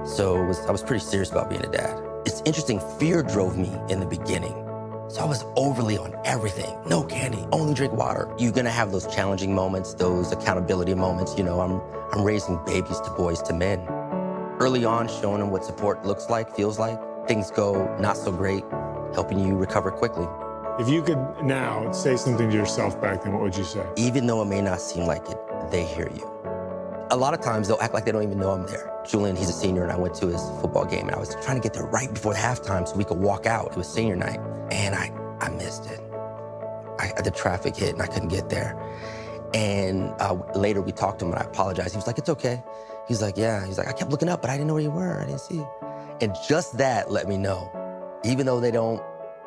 So I was pretty serious about being a dad. It's interesting, fear drove me in the beginning. So I was overly on everything. No candy, only drink water. You're gonna have those challenging moments, those accountability moments. You know, I'm raising babies to boys to men. Early on, showing them what support looks like, feels like. Things go not so great, helping you recover quickly. If you could now say something to yourself back then, what would you say? Even though it may not seem like it, they hear you. A lot of times they'll act like they don't even know I'm there. Julian, he's a senior, and I went to his football game, and I was trying to get there right before halftime so we could walk out. It was senior night, and I missed it. The traffic hit, and I couldn't get there. And later we talked to him, and I apologized. He was like, it's okay. He's like, yeah. He's like, I kept looking up, but I didn't know where you were. I didn't see you. And just that let me know, even though they don't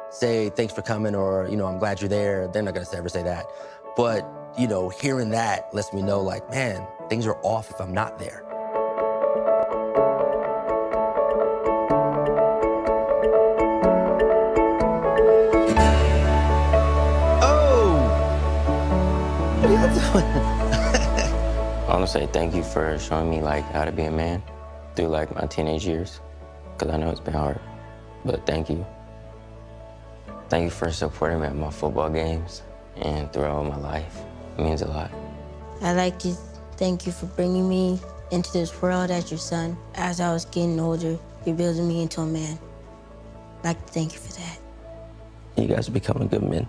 say thanks for coming or, you know, I'm glad you're there, they're not gonna ever say that. But, you know, hearing that lets me know, like, man, things are off if I'm not there. I want to say thank you for showing me like how to be a man through like my teenage years, because I know it's been hard, but thank you. Thank you for supporting me at my football games and throughout my life. It means a lot. I'd like to thank you for bringing me into this world as your son. As I was getting older, you're building me into a man. I'd like to thank you for that. You guys are becoming good men.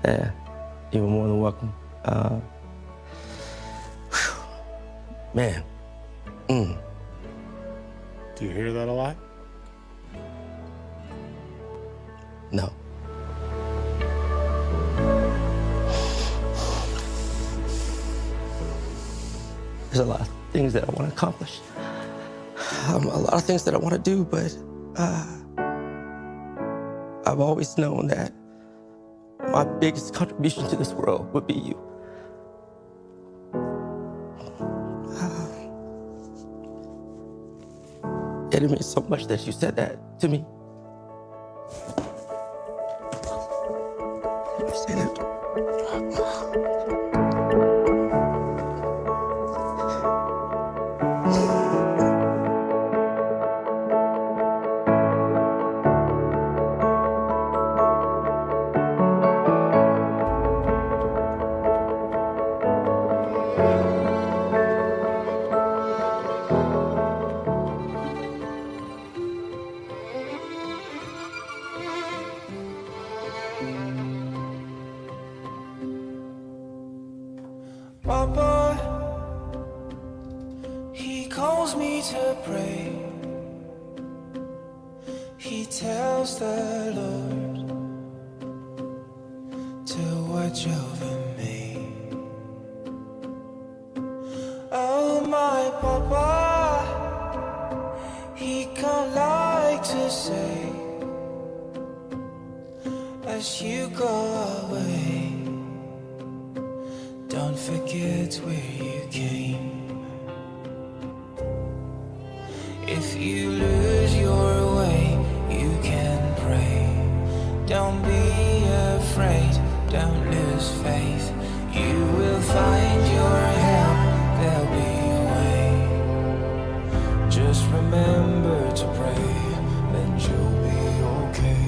Yeah, you're more than welcome. Man. Do you hear that a lot? No. There's a lot of things that I want to accomplish. A lot of things that I want to do, but I've always known that my biggest contribution to this world would be you. It means so much that you said that to me. Say that. Papa, he calls me to pray. He tells the Lord to watch over me. Oh, my Papa, he can't like to say as you go away, don't forget where you came. If you lose your way, you can pray. Don't be afraid, don't lose faith. You will find your help, there'll be a way. Just remember to pray, and you'll be okay.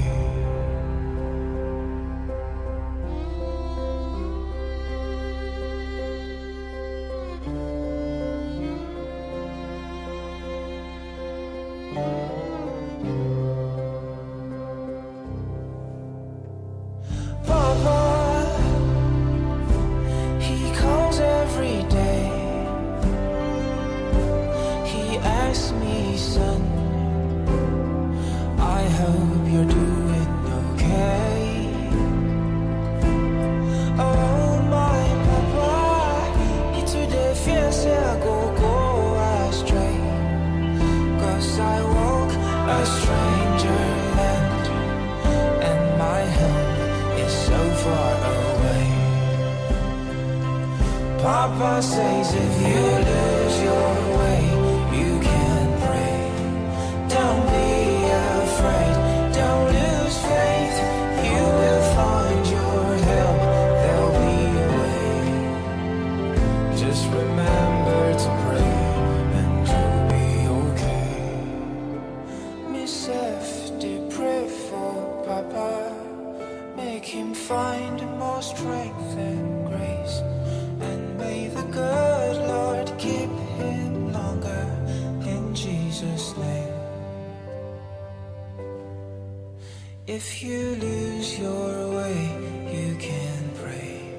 Papa, he calls every day. He asks me, son, I hope you're doing okay. Oh, my Papa, he today fears I go astray. 'Cause I walk a stranger land, and my home is so far away. Papa says if you lose your way, you can pray. Don't be afraid, don't lose faith. You will find your help, there'll be a way. Just remember to pray, and you'll be okay. If you lose your way, you can pray.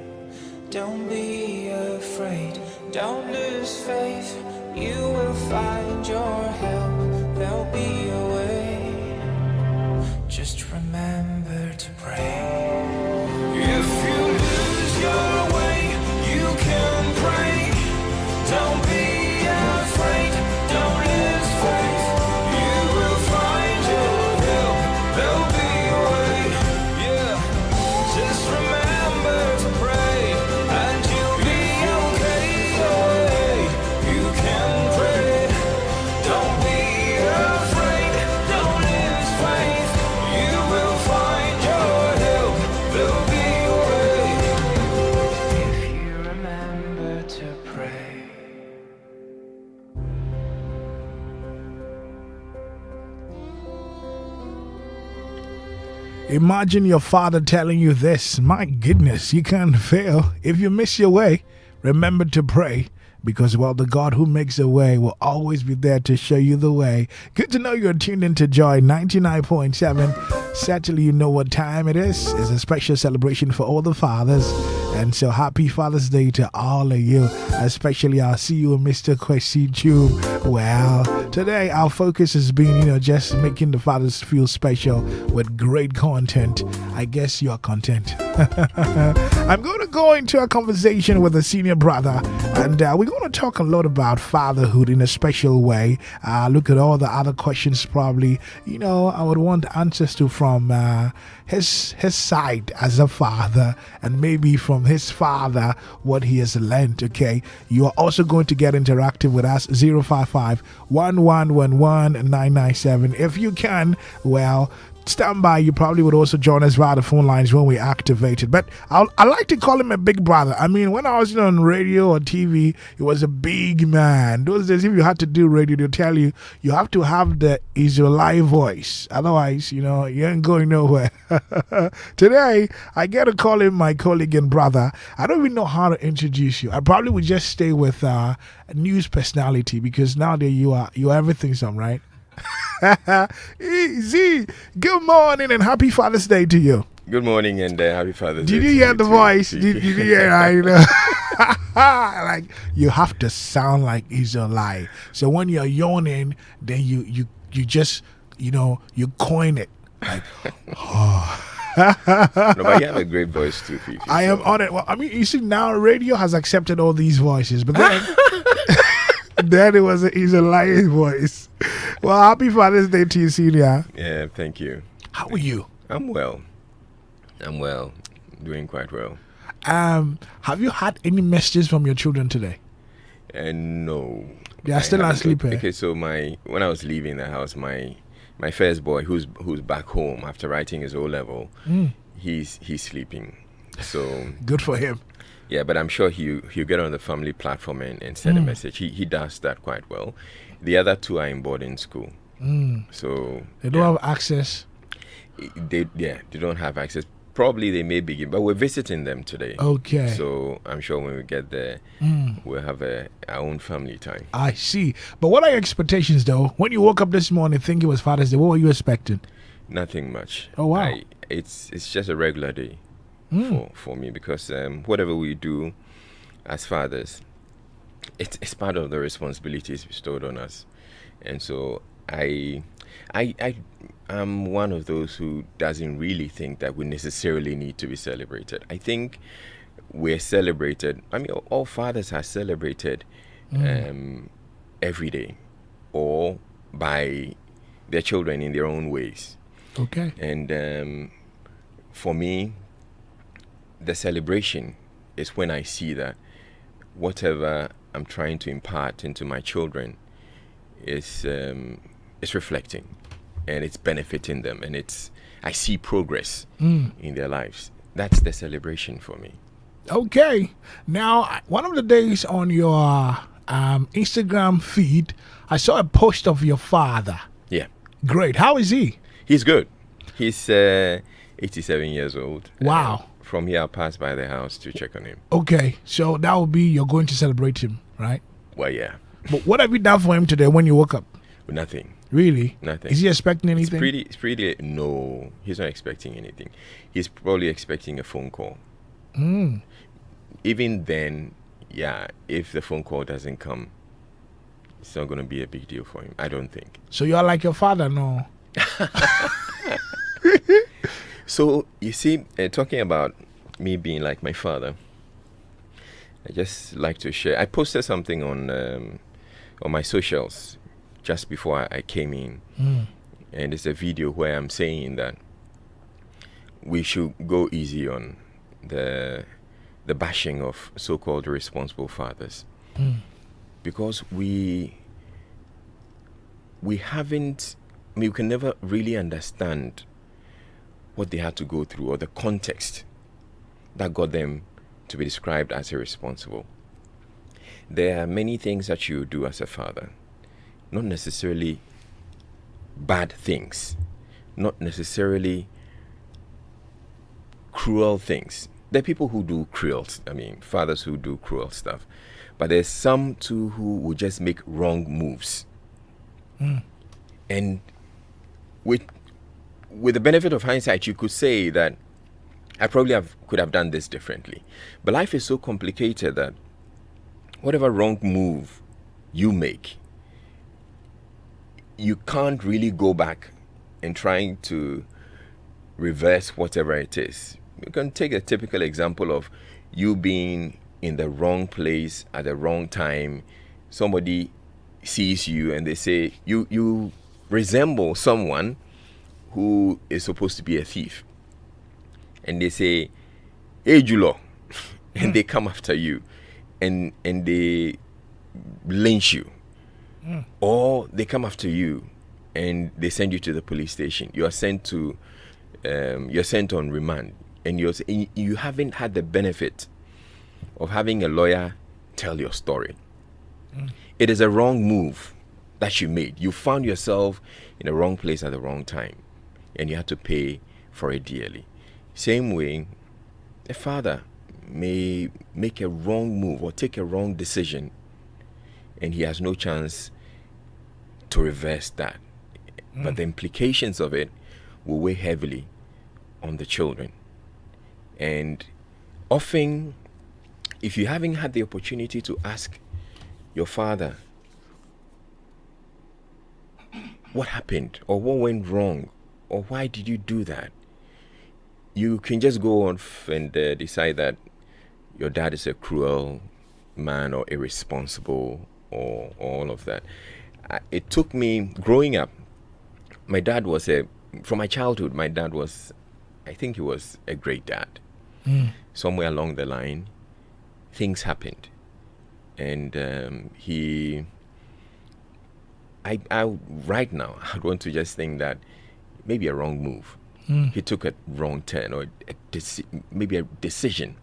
Don't be afraid, don't lose faith. You will find your help, there'll be a way. Just remember to pray. If you lose your way, you can pray. Don't be afraid, don't lose faith. You will find your help, there'll be a way. Yeah, just remember to pray, and you'll be okay. You can pray. Don't be afraid, don't lose faith. You will find your help, there'll be a way. If you remember to pray. Imagine your father telling you this. My goodness, you can't fail. If you miss your way, remember to pray. Because, well, the God who makes a way will always be there to show you the way. Good to know you're tuned into Joy 99.7. Certainly you know what time it is. It's a special celebration for all the fathers. And so happy Father's Day to all of you. Especially our CEO, Mr. Kwesi Jube. Well, today our focus has been, just making the fathers feel special with great content. I guess you're content. I'm going to go into a conversation with a senior brother. And we're going to talk a lot about fatherhood in a special way. Look at all the other questions probably, I would want answers to from his side as a father, and maybe from his father what he has learned. Okay, you are also going to get interactive with us. 055-1111-997. If you can, well, stand by. You probably would also join us via the phone lines when we activate it. But I like to call him a big brother. I mean, when I was on radio or TV, he was a big man. Those days, if you had to do radio, they'll tell you you have to have the Israelite voice. Otherwise, you ain't going nowhere. Today, I get to call him my colleague and brother. I don't even know how to introduce you. I probably would just stay with a news personality, because nowadays you are everything, right? Easy. Good morning and happy Father's Day to you. Good morning and happy Father's Day. Did you hear the voice? Did you hear? I know. Like, you have to sound like Israelite. So when you're yawning, then you just you coin it. Like, oh. No, but you have a great voice too, Fifi. I am on it. Well, I mean, you see, now radio has accepted all these voices, but then then it was an Israelite voice. Well, happy Father's Day to you, Celia. Yeah, thank you. How are you? I'm well. Doing quite well. Have you had any messages from your children today? No. They are still asleep. Okay, so when I was leaving the house, my first boy, who's back home after writing his O-level, he's sleeping. So good for him. Yeah, but I'm sure he'll get on the family platform and send a message. He does that quite well. The other two are in boarding school. So they don't have access. They don't have access. Probably they may begin, but we're visiting them today. Okay. So I'm sure when we get there, we'll have our own family time. I see. But what are your expectations, though? When you woke up this morning thinking it was Father's Day, what were you expecting? Nothing much. Oh, wow. It's just a regular day for me, because whatever we do as fathers, it's part of the responsibilities bestowed on us. And so I'm one of those who doesn't really think that we necessarily need to be celebrated. I think we're celebrated. I mean, all fathers are celebrated every day, or by their children in their own ways. Okay. And for me, the celebration is when I see that whatever I'm trying to impart into my children is reflecting, and it's benefiting them, and I see progress in their lives. That's the celebration for me. Okay. Now, one of the days on your Instagram feed, I saw a post of your father. Yeah. Great. How is he? He's good. He's 87 years old. Wow. From here, I'll pass by the house to check on him. Okay. So that will be, you're going to celebrate him, right? Well, yeah. But what have you done for him today when you woke up? Nothing. Really? Nothing. Is he expecting It's anything? pretty. No, he's not expecting anything. He's probably expecting a phone call. Mm. Even then, yeah, if the phone call doesn't come, it's not going to be a big deal for him. I don't think. So you are like your father, no? So you see, talking about me being like my father, I just like to share. I posted something on my socials just before I came in, and it's a video where I'm saying that we should go easy on the bashing of so-called responsible fathers, because we haven't. I mean, we can never really understand what they had to go through or the context that got them to be described as irresponsible. There are many things that you do as a father, not necessarily bad things, not necessarily cruel things. There are people who do fathers who do cruel stuff, but there's some too who will just make wrong moves. And with the benefit of hindsight, you could say that I probably could have done this differently. But life is so complicated that whatever wrong move you make, you can't really go back and trying to reverse whatever it is. You can take a typical example of you being in the wrong place at the wrong time. Somebody sees you and they say you resemble someone who is supposed to be a thief, and they say, "Hey, Julo," and they come after you, and they lynch you, or they come after you, and they send you to the police station. You are sent to, you're sent on remand, and you haven't had the benefit of having a lawyer tell your story. It is a wrong move that you made. You found yourself in the wrong place at the wrong time, and you had to pay for it dearly. Same way, a father may make a wrong move or take a wrong decision, and he has no chance to reverse that. But the implications of it will weigh heavily on the children. And often, if you haven't had the opportunity to ask your father what happened or what went wrong or why did you do that, you can just go on and decide that your dad is a cruel man or irresponsible or all of that. It took me growing up. My dad was from my childhood, my dad was, I think he was a great dad. Somewhere along the line, things happened. And right now, I want to just think that maybe a wrong move. He took a wrong turn or maybe a decision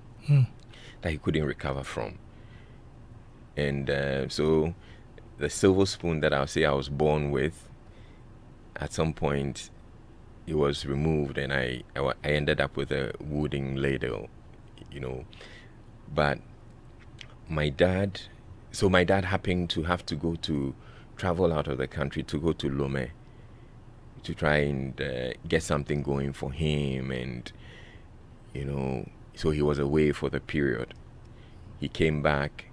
that he couldn't recover from. And so the silver spoon that I'll say I was born with, at some point, it was removed and I ended up with a wooden ladle, But my dad happened to have to travel out of the country to go to Lome to try and get something going for him, and so he was away for the period. He came back,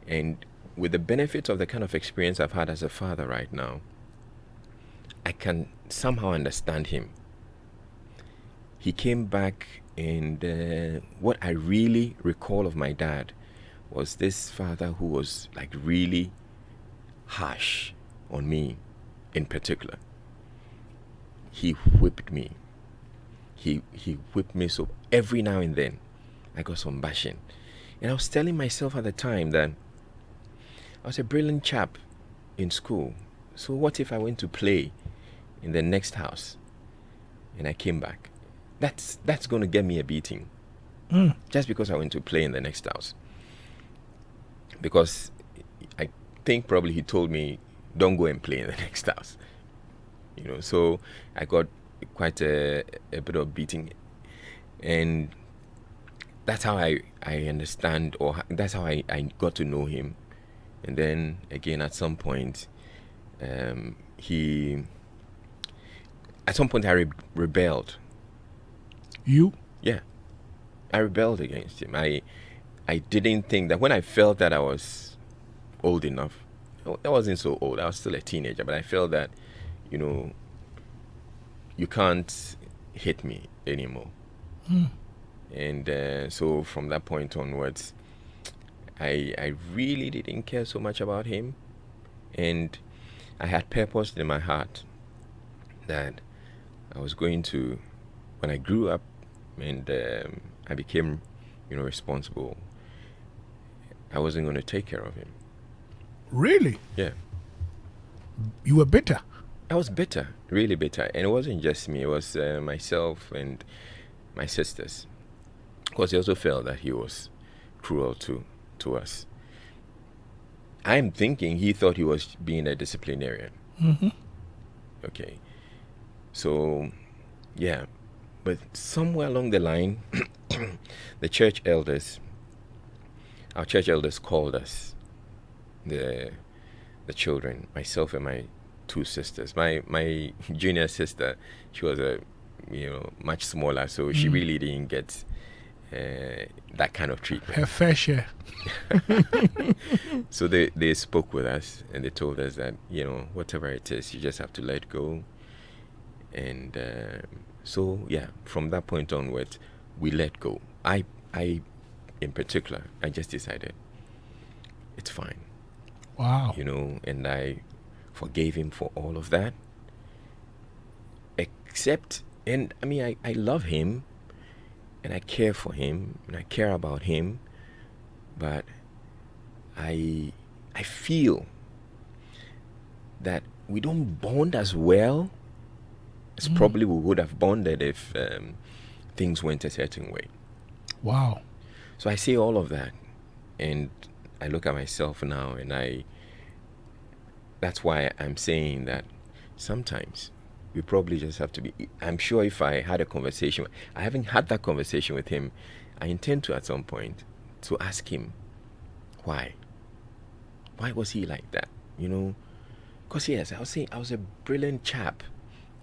and with the benefit of the kind of experience I've had as a father right now, I can somehow understand him. He came back, and what I really recall of my dad was this father who was like really harsh on me in particular. He whipped me. He whipped me, so every now and then I got some bashing. And I was telling myself at the time that I was a brilliant chap in school. So what if I went to play in the next house and I came back? That's going to get me a beating. Just because I went to play in the next house. Because I think probably he told me, don't go and play in the next house. So I got quite a bit of beating. And that's how I understand, or that's how I got to know him. And then again, at some point, he, at some point, I rebelled. You? Yeah, I rebelled against him. I didn't think that when I felt that I was old enough. I wasn't so old. I was still a teenager, but I felt that, you can't hit me anymore. And so from that point onwards, I really didn't care so much about him. And I had purposed in my heart that I was going to, when I grew up and I became, responsible, I wasn't going to take care of him. Really? Yeah. You were bitter? I was bitter, really bitter. And it wasn't just me. It was myself and my sisters. Because they also felt that he was cruel to us. I'm thinking he thought he was being a disciplinarian. Okay. So, yeah. But somewhere along the line, our church elders called us, the children, myself and my two sisters. My junior sister, she was much smaller, so she really didn't get that kind of treatment. Her fair share. So they spoke with us and they told us that, whatever it is, you just have to let go. And so, yeah, from that point onwards, we let go. I in particular, I just decided it's fine. Wow. And I forgave him for all of that. Except, and I mean, I love him and I care for him and I care about him, but I feel that we don't bond as well as probably we would have bonded if things went a certain way. Wow. So I say all of that and I look at myself now and that's why I'm saying that sometimes we probably just have to be. I'm sure if I had a conversation, I haven't had that conversation with him. I intend to at some point to ask him why. Why was he like that? Because yes, I was saying I was a brilliant chap.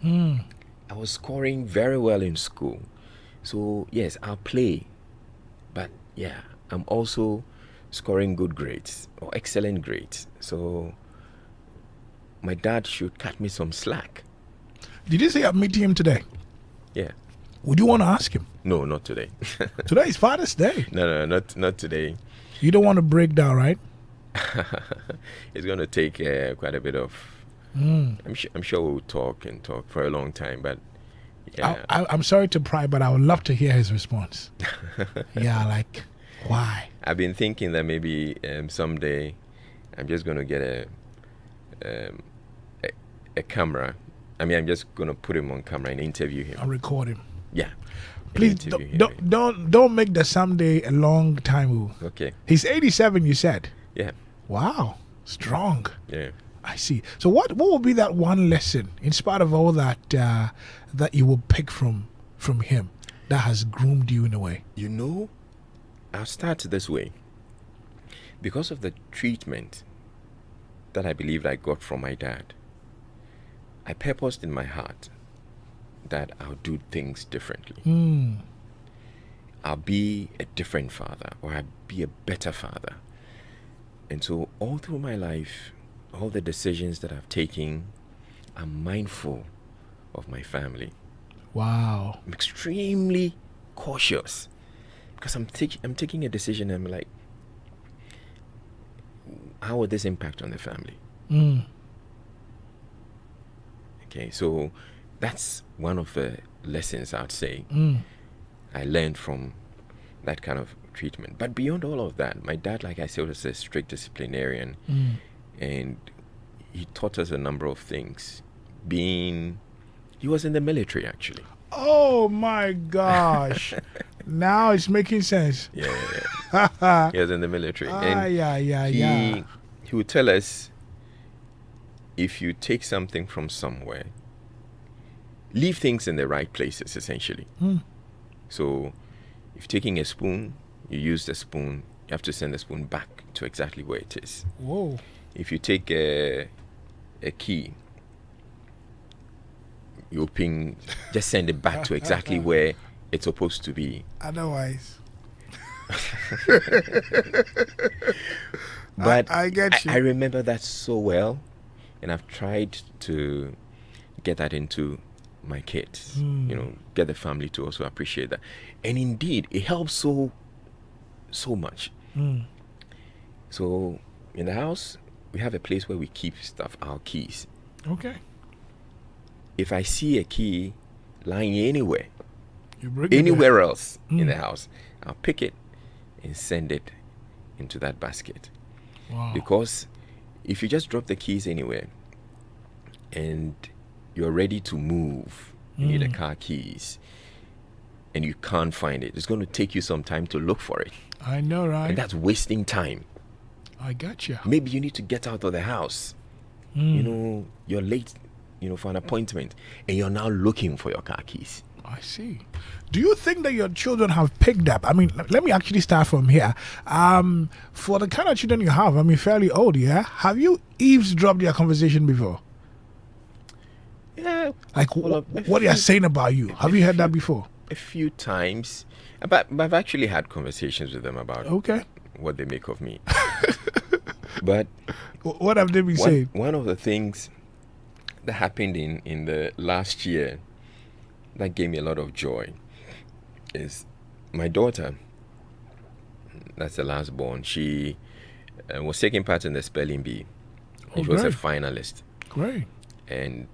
I was scoring very well in school. So yes, I'll play. But yeah, I'm also scoring good grades or excellent grades. So my dad should cut me some slack. Did you say I'm meeting him today? Yeah. Would you want to ask him? No, not today. Today is Father's Day. No, not today. You don't want to break down, right? It's going to take quite a bit of. I'm sure we'll talk for a long time, but yeah. I'm sorry to pry, but I would love to hear his response. Yeah, like why? I've been thinking that maybe someday I'm just going to get a camera. I mean, I'm just going to put him on camera and interview him. I'll record him. Yeah. Please don't make the someday a long time. Okay. He's 87, you said. Yeah. Wow, strong. Yeah. I see. So what will be that one lesson, in spite of all that, that you will pick from him, that has groomed you in a way? I'll start this way. Because of the treatment that I believed I got from my dad, I purposed in my heart that I'll do things differently. I'll be a different father, or I'll be a better father. And so all through my life, all the decisions that I've taken, I'm mindful of my family. Wow. I'm extremely cautious because I'm taking a decision. I'm like, how will this impact on the family? Okay, so that's one of the lessons I'd say I learned from that kind of treatment. But beyond all of that, my dad, like I said, was a strict disciplinarian, and he taught us a number of things. He was in the military, actually. Oh my gosh. Now it's making sense. Yeah. He was in the military. And he would tell us, if you take something from somewhere, leave things in the right places, essentially. So if you're taking a spoon, you use the spoon, you have to send the spoon back to exactly where it is. Whoa. If you take a a key, you ping, just send it back to exactly where it's supposed to be. Otherwise, But I get you. I remember that so well, and I've tried to get that into my kids. You know, get the family to also appreciate that, and indeed, it helps so much. So in the house, we have a place where we keep stuff, our keys. Okay. If I see a key lying anywhere, You bring it there. anywhere else in the house, I'll pick it and send it into that basket. Wow. Because if you just drop the keys anywhere and you're ready to move, you need the car keys, and you can't find it, it's going to take you some time to look for it. I know, right? And that's wasting time. I got you. Maybe you need to get out of the house. You know, you're late, you know, for an appointment, and you're now looking for your car keys. I see. Do you think that your children have picked up? I mean, let me actually start from here. For the kind of children you have, I mean, fairly old, yeah? Have you eavesdropped their conversation before? Yeah. Like, what they are saying about you? Have you heard that before? A few times. But I've actually had conversations with them about Okay. what they make of me. But What have they been saying? one of the things that happened in the last year that gave me a lot of joy is my daughter, that's the last born, she was taking part in the spelling bee. Oh, She was a great. finalist. Great. And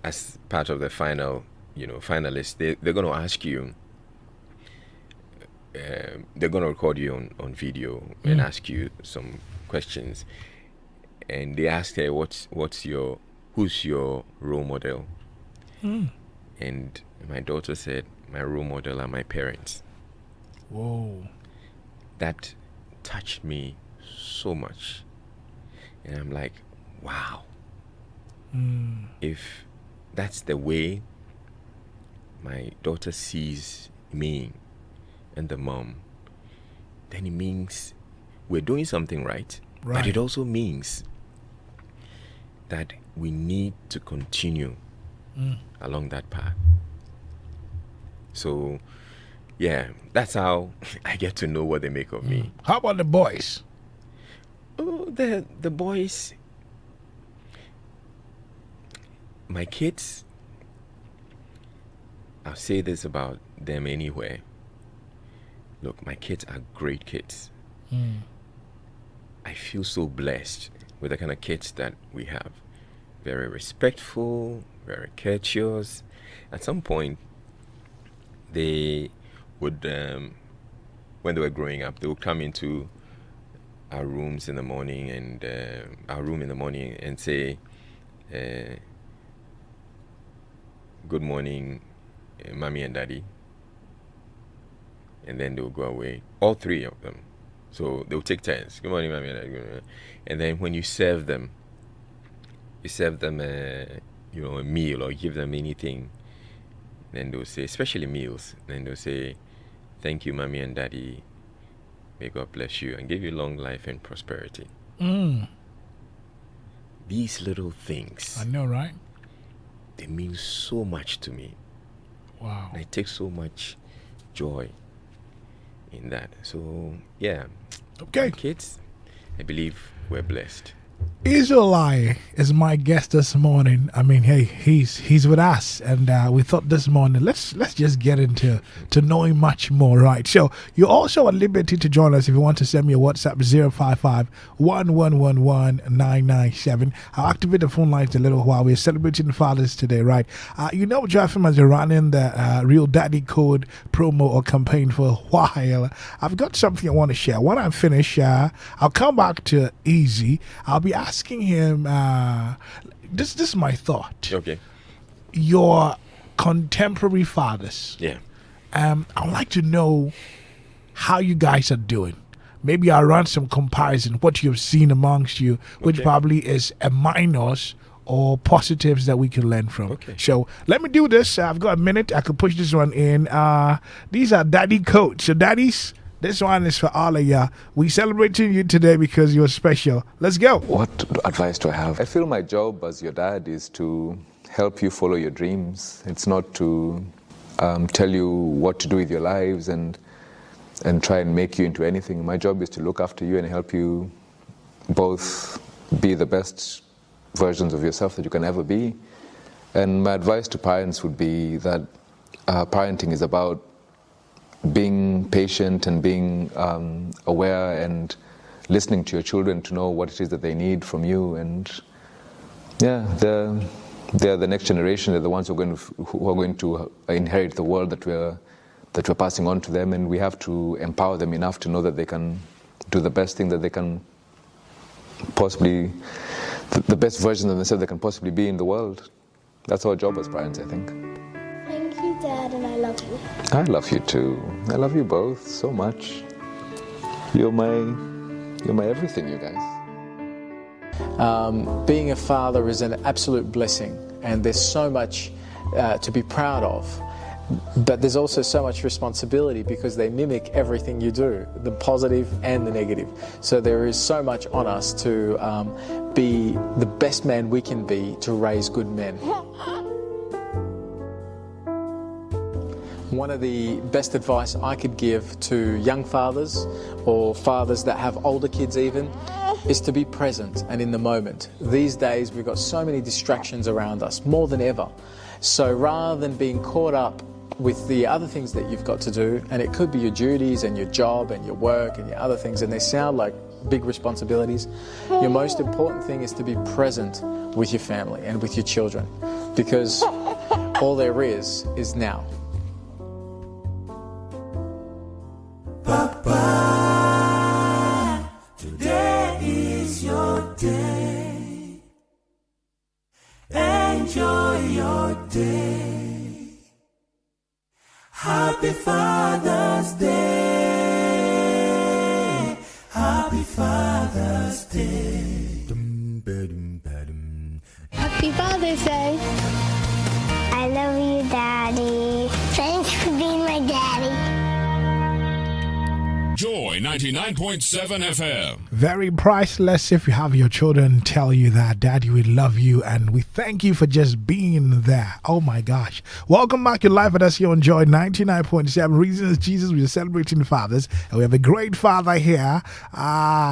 as part of the final, finalists, they're going to ask you, they're going to record you on video and ask you some questions. And they asked her, who's your role model? And my daughter said, my role model are my parents. Whoa. That touched me so much. And I'm like, wow. If that's the way my daughter sees me and the mom, then it means we're doing something right. But Right. it also means that we need to continue along that path. So, yeah, that's how I get to know what they make of me. How about the boys? Oh, the boys, my kids, I'll say this about them anywhere. Look, my kids are great kids. I feel so blessed with the kind of kids that we have. Very respectful, very courteous. At some point, they would, when they were growing up, they would come into our rooms in the morning and our room in the morning and say, good morning, mommy and daddy. And then they would go away, all three of them. So they would take turns. Good morning, mommy and daddy. Good morning. And then when you serve them a meal or give them anything, then they'll say, especially meals, then they'll say, thank you, mommy and daddy. May God bless you and give you long life and prosperity. These little things, I know, right? they mean so much to me. Wow. I take so much joy in that. So, yeah. Okay. Kids, I believe we're blessed. Israeli is my guest this morning. I mean, hey, he's with us, and we thought this morning let's just get into knowing much more, right? So you're also at liberty to join us if you want to send me a WhatsApp 055-1111-997. I'll activate the phone lines a little while. We're celebrating fathers today, right? You know, Joffin has been running the Real Daddy Code promo or campaign for a while. I've got something I want to share. When I finish, I'll come back to Easy. I'll be asking him, this is my thought. Okay. Your contemporary fathers. Yeah. I'd like to know how you guys are doing. Maybe I'll run some comparison, what you've seen amongst you, which Okay. probably is a minus or positives that we can learn from. Okay. So let me do this. I've got a minute. I could push this one in. These are daddy codes. So daddies, This one is for all of ya. We celebrating you today because you're special. Let's go. What advice do I have? I feel my job as your dad is to help you follow your dreams. It's not to tell you what to do with your lives and try and make you into anything. My job is to look after you and help you both be the best versions of yourself that you can ever be. And my advice to parents would be that parenting is about being patient and being aware and listening to your children to know what it is that they need from you. And yeah, they're the next generation. They're the ones who are going to inherit the world that we're passing on to them, and we have to empower them enough to know that they can do the best thing that they can possibly, the best version of themselves they can possibly be in the world. That's our job as parents, I think. Thank you, Dad, and I love you. I love you too. I love you both so much. You're my everything, you guys. Being a father is an absolute blessing, and there's so much to be proud of. But there's also so much responsibility because they mimic everything you do, the positive and the negative. So there is so much on us to be the best man we can be to raise good men. One of the best advice I could give to young fathers or fathers that have older kids even is to be present and in the moment. These days we've got so many distractions around us, more than ever. So rather than being caught up with the other things that you've got to do, and it could be your duties and your job and your work and your other things, and they sound like big responsibilities, your most important thing is to be present with your family and with your children, because all there is now. Papa, today is your day. Enjoy your day. Happy Father's Day. Happy Father's Day. Happy Father's Day. I love you, Daddy. Thanks for being my daddy. Joy 99.7 FM. Very priceless if you have your children tell you that, Daddy, we love you and we thank you for just being there. Oh my gosh. Welcome back to Live with us here on Joy 99.7. Reasons Jesus, we're celebrating fathers, and we have a great father here.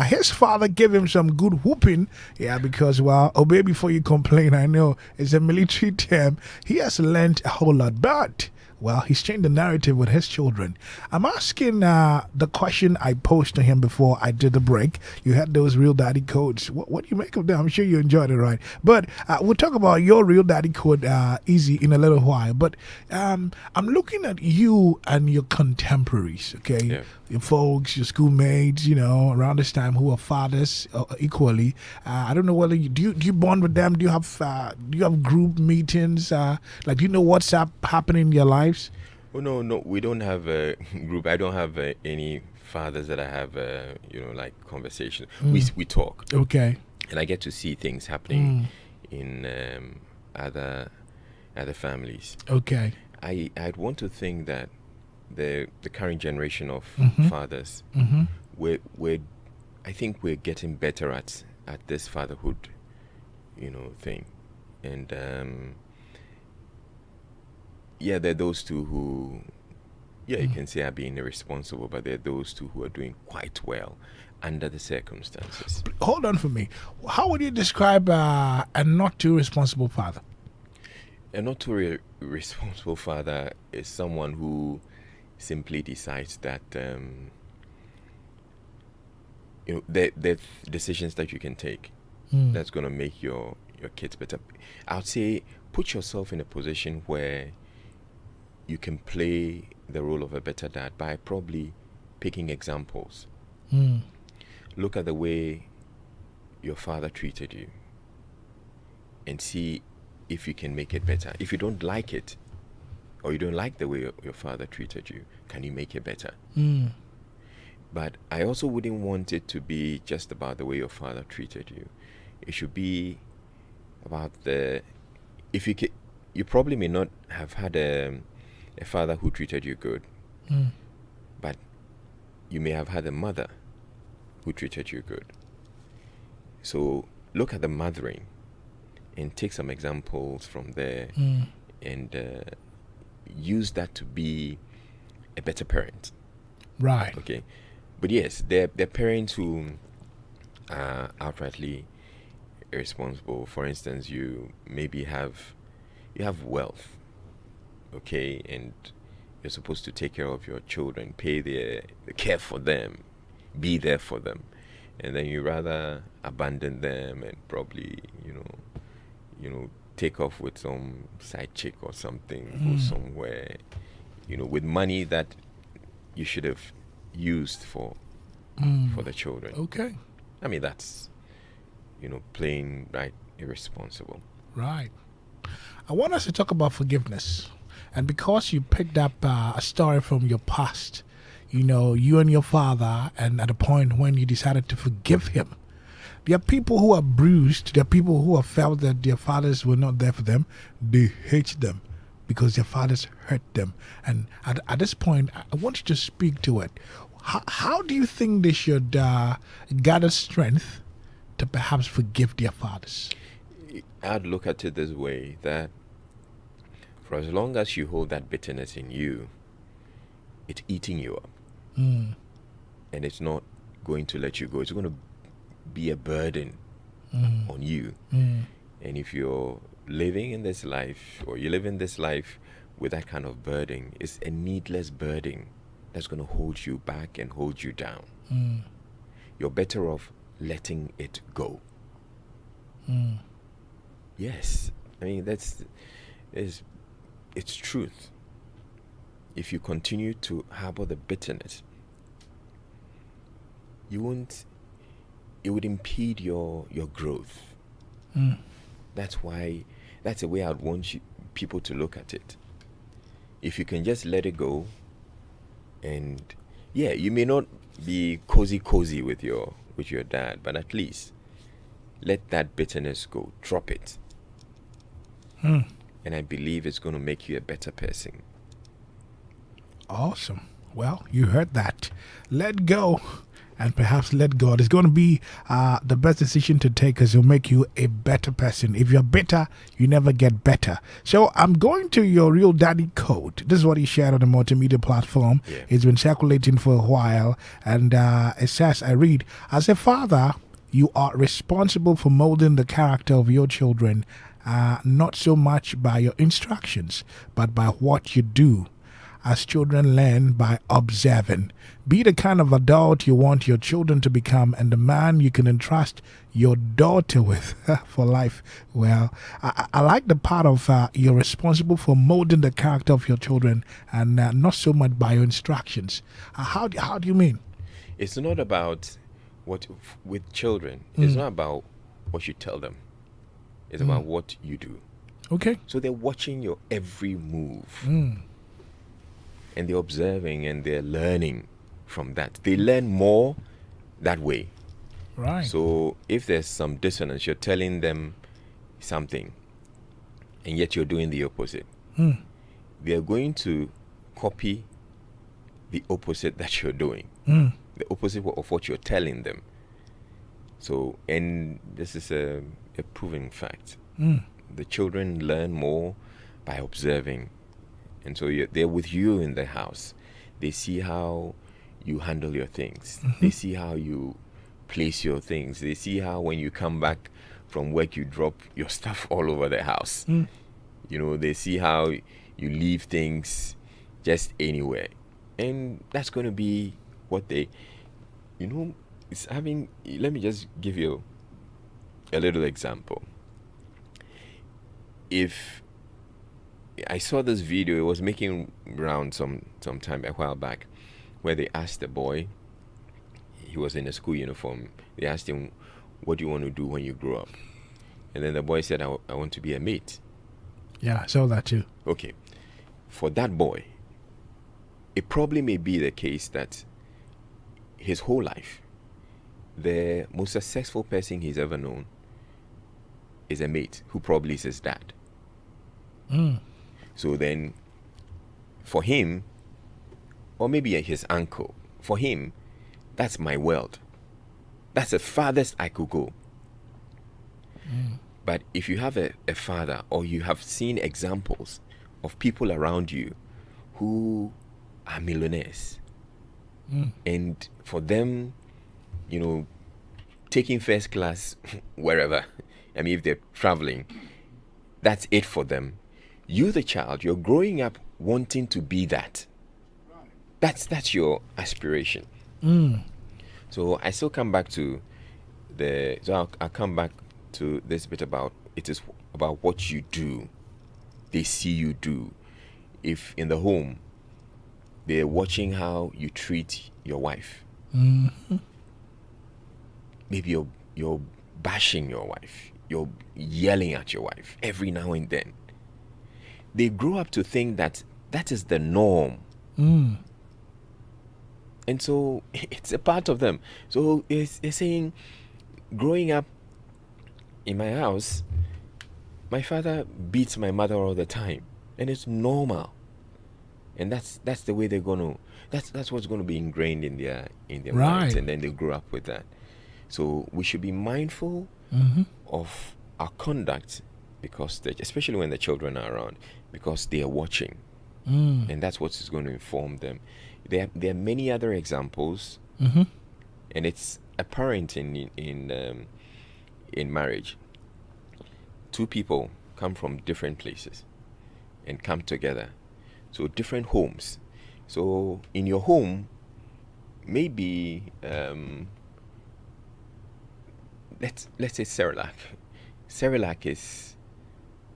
His father gave him some good whooping. Yeah, because, well, obey before you complain. I know it's a military term. He has learned a whole lot, but well, he's changed the narrative with his children. I'm asking the question I posed to him before I did the break. You had those real daddy codes. What do you make of them? I'm sure you enjoyed it, right? But we'll talk about your real daddy code easy in a little while. But I'm looking at you and your contemporaries, okay? Yeah. Your folks, your schoolmates, around this time who are fathers equally. I don't know whether do you bond with them? Do you have group meetings? Do you know what's happening in your lives? Oh no, we don't have a group. I don't have any fathers that I have conversations. We talk. Okay. And I get to see things happening in other families. Okay. I'd want to think that the current generation of fathers, I think we're getting better at this fatherhood, thing, and there are those two who, you can say are being irresponsible, but there are those two who are doing quite well under the circumstances. Hold on for me. How would you describe a not too responsible father? A not too responsible father is someone who simply decides that there are decisions that you can take that's going to make your kids better. I would say put yourself in a position where you can play the role of a better dad by probably picking examples. Look at the way your father treated you and see if you can make it better. If you don't like it, or you don't like the way your father treated you, can you make it better? But I also wouldn't want it to be just about the way your father treated you. It should be about you probably may not have had a father who treated you good, but you may have had a mother who treated you good. So look at the mothering and take some examples from there and use that to be a better parent. Right. Okay. But yes, there are parents who are outrightly irresponsible. For instance, you maybe have wealth, okay, and you're supposed to take care of your children, pay the care for them, be there for them, and then you rather abandon them and probably take off with some side chick or something, go somewhere, with money that you should have used for the children. Okay. I mean, that's plain right irresponsible. Right. I want us to talk about forgiveness. And because you picked up a story from your past, you and your father, and at a point when you decided to forgive him, there are people who are bruised. There are people who have felt that their fathers were not there for them. They hate them because their fathers hurt them. And at this point, I want you to speak to it. How do you think they should gather strength to perhaps forgive their fathers? I'd look at it this way, that for as long as you hold that bitterness in you, it's eating you up. And it's not going to let you go. It's going to be a burden on you. And if you're living in this life, or you live in this life with that kind of burden, it's a needless burden that's going to hold you back and hold you down. You're better off letting it go. Yes, I mean, it's truth. If you continue to harbor the bitterness, it would impede your growth. That's the way I'd want people to look at it. If you can just let it go, and yeah, you may not be cozy with your dad, but at least let that bitterness go. Drop it. And I believe it's going to make you a better person. Awesome. Well, you heard that. Let go. And perhaps let God. It's going to be the best decision to take, because it'll make you a better person. If you're bitter, you never get better. So I'm going to your Real Daddy code. This is what he shared on the multimedia platform. Yeah. It's been circulating for a while. And it says, I read, as a father, you are responsible for molding the character of your children, not so much by your instructions, but by what you do. As children learn by observing. Be the kind of adult you want your children to become, and the man you can entrust your daughter with for life. Well, I like the part of you're responsible for molding the character of your children, and not so much by your instructions. How do you mean? It's not about with children. It's not about what you tell them. It's about what you do. Okay. So they're watching your every move. And they're observing and they're learning from that. They learn more that way. Right. So if there's some dissonance, you're telling them something, and yet you're doing the opposite. They're going to copy the opposite that you're doing. The opposite of what you're telling them. So, and this is a proven fact. The children learn more by observing. And so they're with you in the house. They see how you handle your things. They see how you place your things. They see how when you come back from work, you drop your stuff all over the house. They see how you leave things just anywhere. And that's going to be what they, it's having, let me just give you a little example. If I saw this video, it was making round a while back, where they asked the boy, he was in a school uniform, they asked him, what do you want to do when you grow up? And then the boy said, I want to be a mate. Yeah, I saw that too. Okay. For that boy, it probably may be the case that his whole life, the most successful person he's ever known is a mate who probably is his dad. So then, for him, or maybe his uncle, for him, that's my world. That's the farthest I could go. But if you have a father, or you have seen examples of people around you who are millionaires, and for them, taking first class wherever, I mean, if they're traveling, that's it for them. You, the child, you're growing up wanting to be that. That's your aspiration. So I still come back to I'll come back to this bit about, it is about what you do. They see you do. If in the home, they're watching how you treat your wife. Maybe you're bashing your wife. You're yelling at your wife every now and then. They grow up to think that is the norm. And so it's a part of them. So it's saying, growing up in my house, my father beats my mother all the time, and it's normal. And that's the way they're gonna. That's what's gonna be ingrained in their minds, and then they grow up with that. So we should be mindful of our conduct, because especially when the children are around, because they are watching, and that's what is going to inform them. There are many other examples, and it's apparent in marriage. Two people come from different places and come together, so different homes. So in your home, maybe let's say Cerelac. Cerelac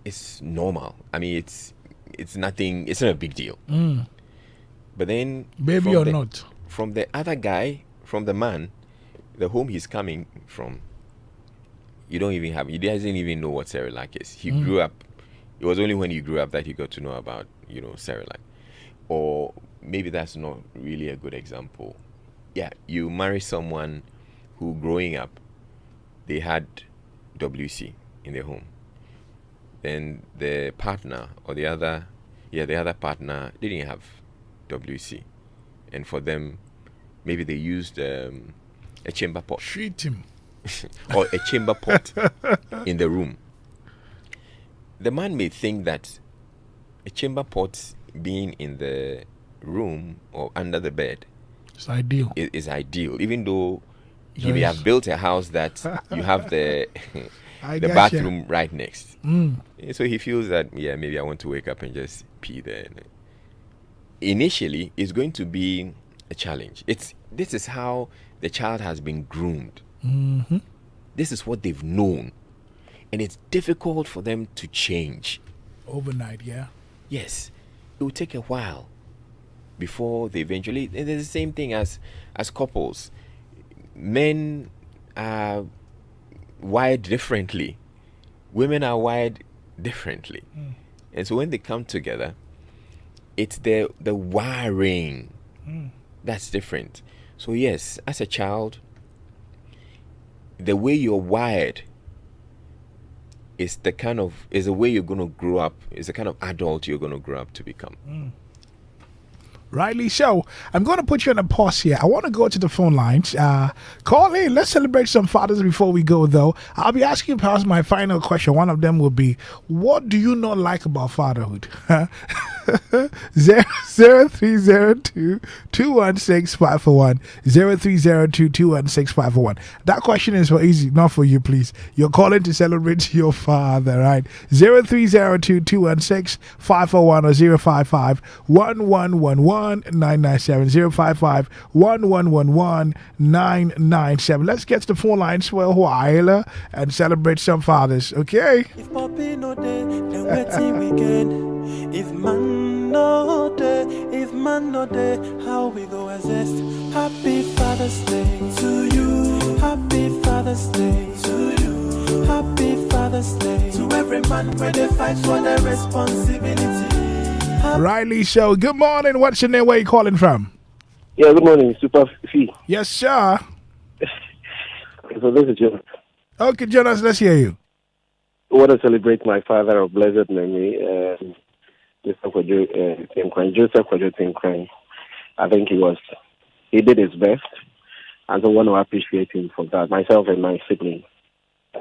is normal. I mean, it's nothing. It's not a big deal. But then, baby or not, from the other guy, from the man, the home he's coming from, he doesn't even know what Cerelac is. He grew up. It was only when he grew up that he got to know about Cerelac. Or maybe that's not really a good example. Yeah, you marry someone who, growing up, they had WC in their home. Then the partner or the other partner didn't have WC, and for them, maybe they used a chamber pot. Treat him. Or a chamber pot in the room. The man may think that a chamber pot being in the room or under the bed is ideal. Is ideal, even though he may have built a house that you have the bathroom right next. So he feels that, maybe I want to wake up and just pee there. Initially, it's going to be a challenge. This is how the child has been groomed. This is what they've known, and it's difficult for them to change overnight. Yes, it will take a while before they eventually. And it's the same thing as couples. Men are wired differently. Women are wired differently. And so when they come together, it's the wiring that's different. So yes, as a child, the way you're wired is the way you're going to grow up, is the kind of adult you're going to grow up to become. Rightly so. I'm going to put you on a pause here. I want to go to the phone lines. Call in. Let's celebrate some fathers before we go, though. I'll be asking you perhaps my final question. One of them will be, what do you not like about fatherhood? 0302 216 541 0302 216 541. That question is for easy, not for you, please. You're calling to celebrate your father, right? 0302 216 541 or 055 1111 997 055 1111 997. Let's get to the phone lines for a while and celebrate some fathers, okay? If Poppy no day, then waiting weekend. If man no day, how we go exist? Happy Father's Day to you. Happy Father's Day to you. Happy Father's Day to every man where they fight for their responsibility. Riley Show. Good morning. What's your name? Where are you calling from? Yeah, good morning, Super Fifi. Yes, sir. So this is Jonas. Okay, Jonas, let's hear you. I want to celebrate my father of blessed memory, Joseph Kwajo Tinkran. I think he was he did his best. And so I want to appreciate him for that, myself and my siblings.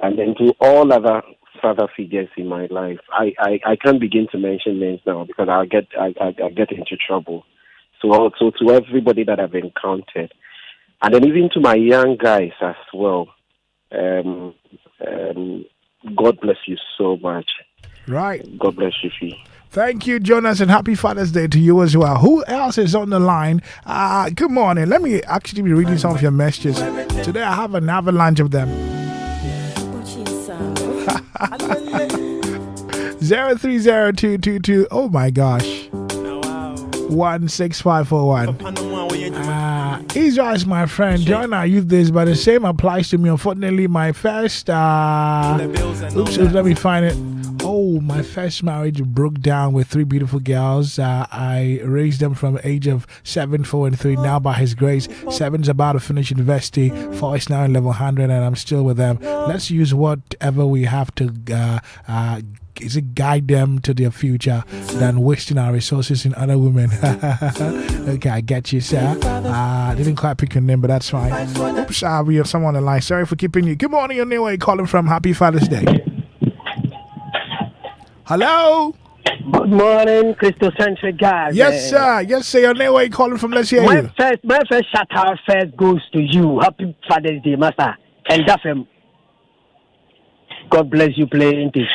And then to all other father figures in my life, I can't begin to mention names now because I'll get into trouble. So also to everybody that I've encountered, and then even to my young guys as well. God bless you so much. Right. God bless you, Fee. Thank you, Jonas, and happy Father's Day to you as well. Who else is on the line? Good morning. Let me actually be reading some of your messages. Today I have an avalanche of them. 030222. Oh my gosh. 16541. Israel is my friend. Join our youth days, but the same applies to me. Unfortunately, my first let me find it. Oh, my first marriage broke down with 3 beautiful girls. I raised them from the age of 7, 4, and 3. Now, by His grace, 7's about to finish university. 4 is now in level 100, and I'm still with them. Let's use whatever we have to guide them to their future than wasting our resources in other women. Okay, I get you, sir. Didn't quite pick your name, but that's fine. Oops, we have someone on the line. Sorry for keeping you. Good morning, anyway. Calling from Happy Father's Day. Hello. Good morning, Christocentric guys. Yes, sir. Yes, sir. Your name, where you calling from? Let's hear you. My first shout out first goes to you. Happy Father's Day, Master. And Dafem. God bless you playing this.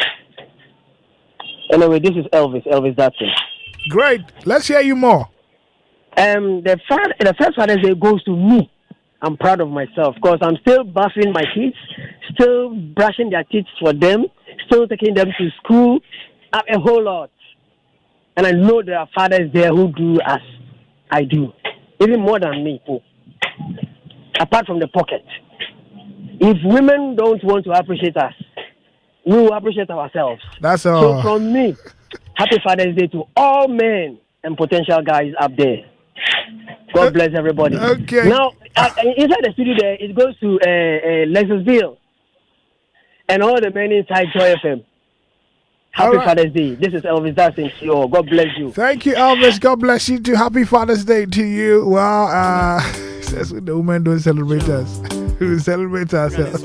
Anyway, this is Elvis. Elvis Datsun. Great. Let's hear you more. The first Father's Day goes to me. I'm proud of myself because I'm still buffing my kids, still brushing their teeth for them, still taking them to school, a whole lot. And I know there are fathers there who do as I do, even more than me, apart from the pocket. If women don't want to appreciate us, we will appreciate ourselves. That's all. So from me, happy Father's Day to all men and potential guys up there. God bless everybody. Okay. Now, inside the studio there, it goes to Lexusville and all the men inside Joy FM. Happy Father's Day. This is Elvis Dancing. God bless you. Thank you, Elvis. God bless you too. Happy Father's Day to you. Well, says the women don't celebrate us. We celebrate ourselves.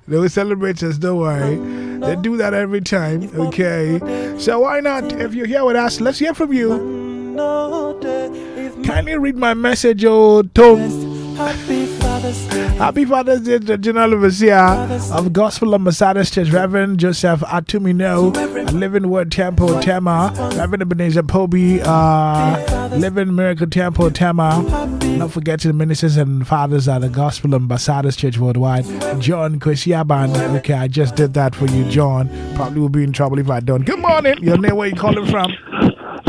They will celebrate us, don't worry. They do that every time. Okay. So why not? If you're here with us, let's hear from you. Can you read my message, Tom? Happy Father's Day to the General Overseer of Gospel Ambassadors Church, Reverend Joseph Atumino, Living Word Temple, Tema, Reverend Ebenezer Poby, Living Miracle Temple, Tema. Not forgetting the ministers and fathers at the Gospel Ambassadors Church Worldwide, John Kwesiaban. Okay, I just did that for you, John. Probably will be in trouble if I don't. Good morning. Your name, where you calling from?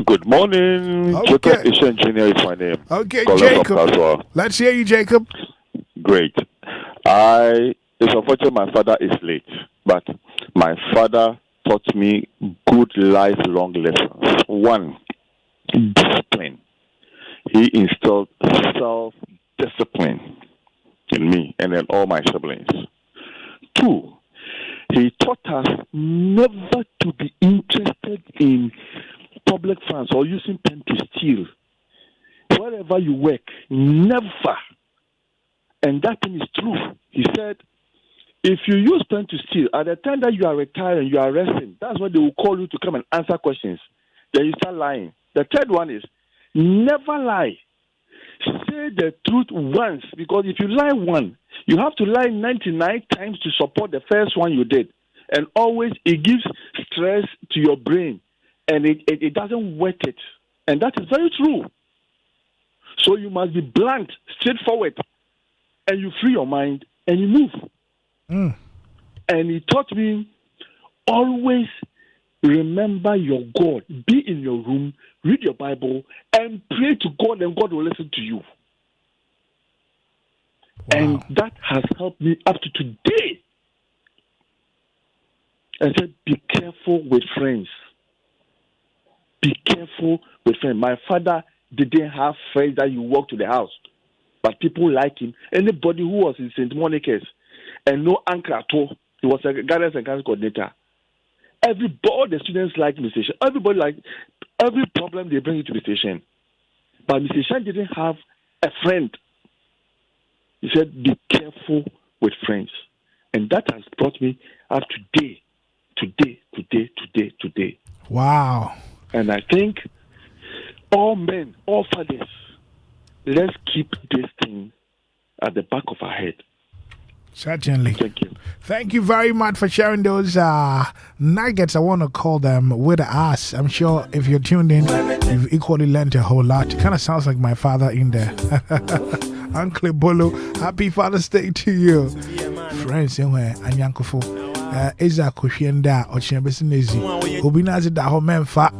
Good morning. Okay. Jacob Isha Engineer is my name. Okay, Calling Jacob. Let's hear you, Jacob. Great. It's unfortunate my father is late, but my father taught me good lifelong lessons. 1, discipline. He instilled self-discipline in me and in all my siblings. 2, he taught us never to be interested in public funds or using pen to steal. Wherever you work, never. And that thing is true. He said, if you use pen to steal, at the time that you are retiring, you are resting, that's when they will call you to come and answer questions. Then you start lying. The third one is, never lie. Say the truth once, because if you lie once, you have to lie 99 times to support the first one you did. And always, it gives stress to your brain. And it doesn't work it. And that is very true. So you must be blunt, straightforward, and you free your mind and you move. And he taught me, always remember your God. Be in your room, read your Bible, and pray to God, and God will listen to you. Wow. And that has helped me up to today. I said, be careful with friends. Be careful with friends. My father didn't have friends that you walk to the house, but people like him. Anybody who was in St. Monica's and no anchor at all, he was a guidance and counsel coordinator. All the students liked Mr. Everybody liked every problem they bring into the station. But Mr. Shan didn't have a friend. He said, be careful with friends. And that has brought me up today. Wow. And I think all men, all fathers, let's keep this thing at the back of our head. Certainly. Thank you. Thank you very much for sharing those nuggets. I want to call them with us. I'm sure if you're tuned in, you've equally learned a whole lot. It kind of sounds like my father in there. Uncle Bolo, happy Father's Day to you. Friends, anyway, and Yankofo. Eza Kushienda, Ochiabesinezi, Obinazi Daho Memfa.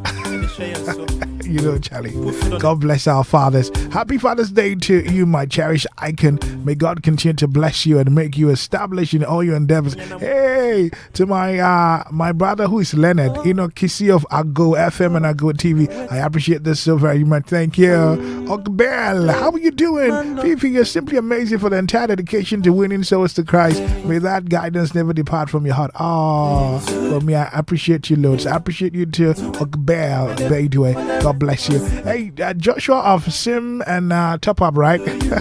You know, Charlie. God bless our fathers. Happy Father's Day to you, my cherished icon. May God continue to bless you and make you establish in all your endeavors. Hey, to my brother who is Leonard, Kisi of Ago FM and Ago TV. I appreciate this so very much. Thank you. Okbel, how are you doing? Fifi, you're simply amazing for the entire dedication to winning souls to Christ. May that guidance never depart from your heart. Oh, for me, I appreciate you loads. I appreciate you too, Okbel. God bless you. Hey, Joshua of Sim and Top Up, right?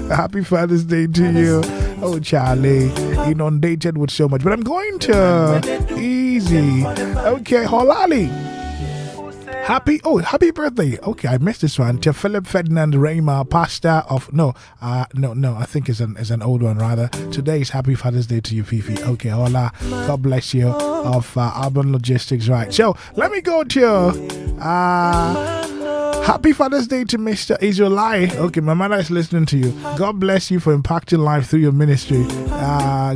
Happy Father's Day to you. Oh, Charlie, inundated with so much. But I'm going to easy. Okay, Holali. Happy birthday. Okay, I missed this one. To Philip Ferdinand Rayma, pastor of no, I think it's an old one rather. Today is Happy Father's Day to you, Fifi. Okay, hola. God bless you of Urban Logistics, right? So let me go to Happy Father's Day to Mr. Israelai. Okay, my mother is listening to you. God bless you for impacting life through your ministry.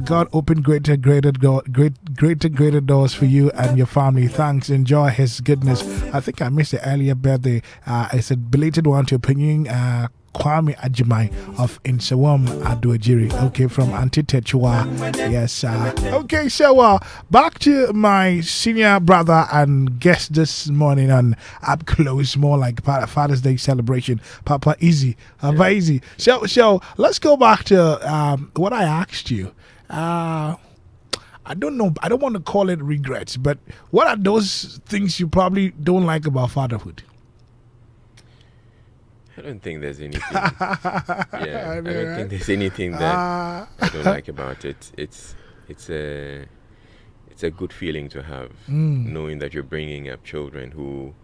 God open greater doors for you and your family. Thanks. Enjoy His goodness. I think I missed the earlier birthday. It's a belated one to opinion. Kwame Ajimai of Insawam Aduajiri. Okay, from Antitechua. Yes. Okay, so back to my senior brother and guest this morning on Up Close, more like Father's Day celebration. Papa Easy. Papa Easy. So let's go back to what I asked you. I don't know. I don't want to call it regrets, but what are those things you probably don't like about fatherhood? I don't think there's anything. I don't think there's anything that I don't like about it. It's a good feeling to have, knowing that you're bringing up children who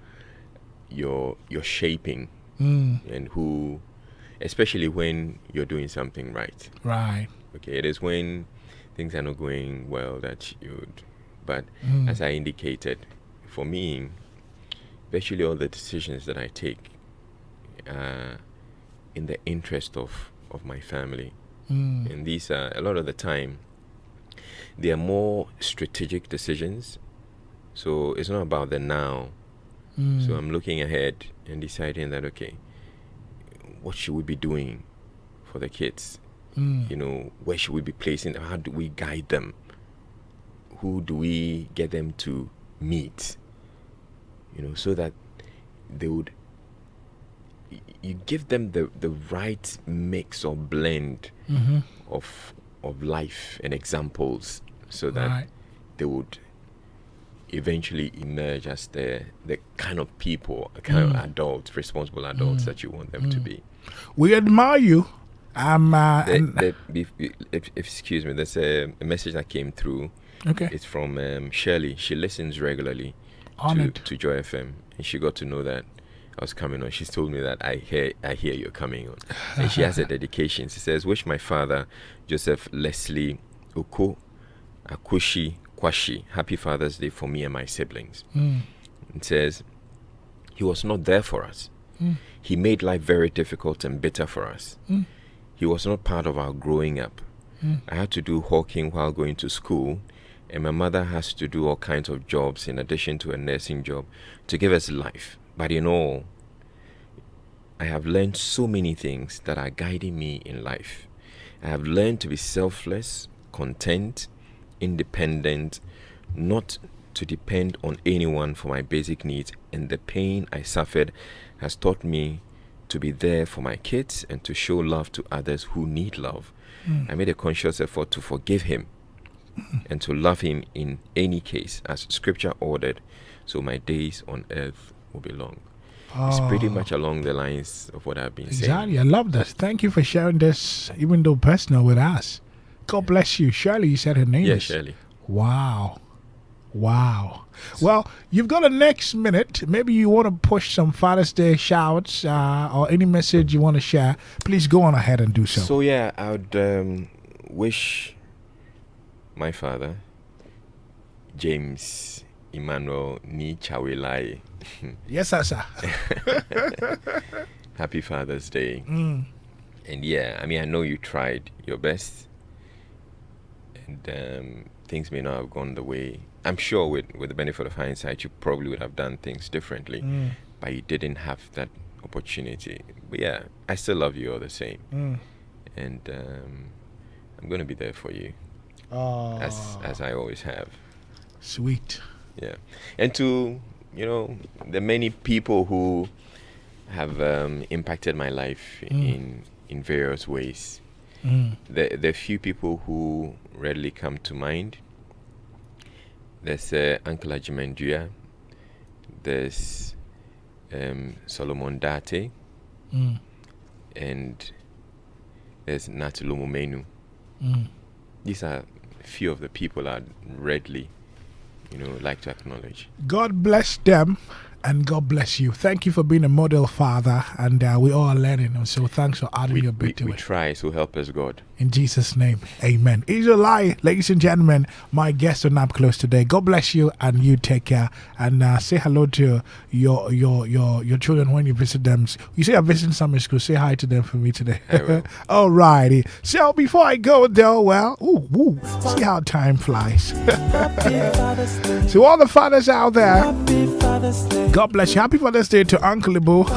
you're shaping, and who, especially when you're doing something right. Right. Okay. It is when things are not going well that you'd. But as I indicated, for me, virtually all the decisions that I take in the interest of my family. And these are, a lot of the time, they are more strategic decisions. So it's not about the now. So I'm looking ahead and deciding that, okay, what should we be doing for the kids? Where should we be placing them? How do we guide them? Who do we get them to meet? So that they would, you give them the right mix or blend of life and examples, so that they would eventually emerge as the kind of people, kind of adults, responsible adults that you want them to be. We admire you. Excuse me, there's a message that came through. Okay. It's from Shirley. She listens regularly to Joy FM, and she got to know that I was coming on. She's told me that I hear you're coming on. And she has a dedication. She says, wish my father, Joseph Leslie Uko Akushi Kwashi, happy Father's Day for me and my siblings. It says, he was not there for us. He made life very difficult and bitter for us. He was not part of our growing up. I had to do hawking while going to school, and my mother has to do all kinds of jobs in addition to a nursing job to give us life. But in all, I have learned so many things that are guiding me in life. I have learned to be selfless, content, independent, not to depend on anyone for my basic needs, and the pain I suffered has taught me to be there for my kids and to show love to others who need love. I made a conscious effort to forgive him and to love him in any case, as scripture ordered, so my days on earth will be long. It's pretty much along the lines of what I've been saying. Exactly. I love that. Thank you for sharing this, even though personal, with us. God bless you. Shirley, you said her name is? Yeah, Shirley. Wow. Well, you've got a next minute. Maybe you want to push some Father's Day shouts or any message you want to share. Please go on ahead and do so. So, yeah, I would wish my father, James Emmanuel Ni Chawelai. Yes, sir. Happy Father's Day. And yeah, I mean, I know you tried your best. And things may not have gone the way. I'm sure with the benefit of hindsight, you probably would have done things differently. But you didn't have that opportunity. But yeah, I still love you all the same. And I'm going to be there for you. As I always have. Sweet. Yeah. And to, the many people who have impacted my life in various ways. There are few people who readily come to mind. There's Uncle Ajimendua. There's Solomon Date. And there's Natulumu Menu. These are few of the people I'd readily, like to acknowledge. God bless them and God bless you. Thank you for being a model father, and we all are learning. And so thanks for adding your bit to it. We try, so help us God. In Jesus' name, amen. Israel, ladies and gentlemen, my guest on Up Close today. God bless you, and you take care. And say hello to your children when you visit them. You say you're visiting summer school. Say hi to them for me today. I will. All righty. So before I go, though, well, see how time flies. So all the fathers out there, God bless you. Happy Father's Day to Uncle Ibu.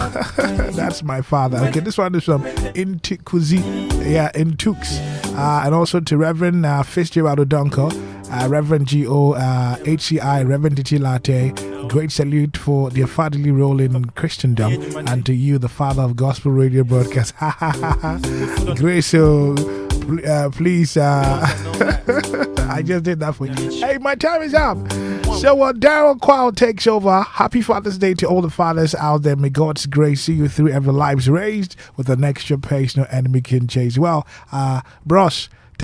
That's my father. Okay, this one is from Intikuzi. Yeah, Intukes. And also to Reverend Fitzgerald Odonko, Reverend G.O. HCI, Reverend Titi Latte. Great salute for their fatherly role in Christendom. And to you, the father of gospel radio broadcast. Grace, please. I just did that for you. Hey, my time is up. So Daryl Quao takes over. Happy Father's Day to all the fathers out there. May God's grace see you through every lives raised with an extra pace no enemy can chase. Well, bros,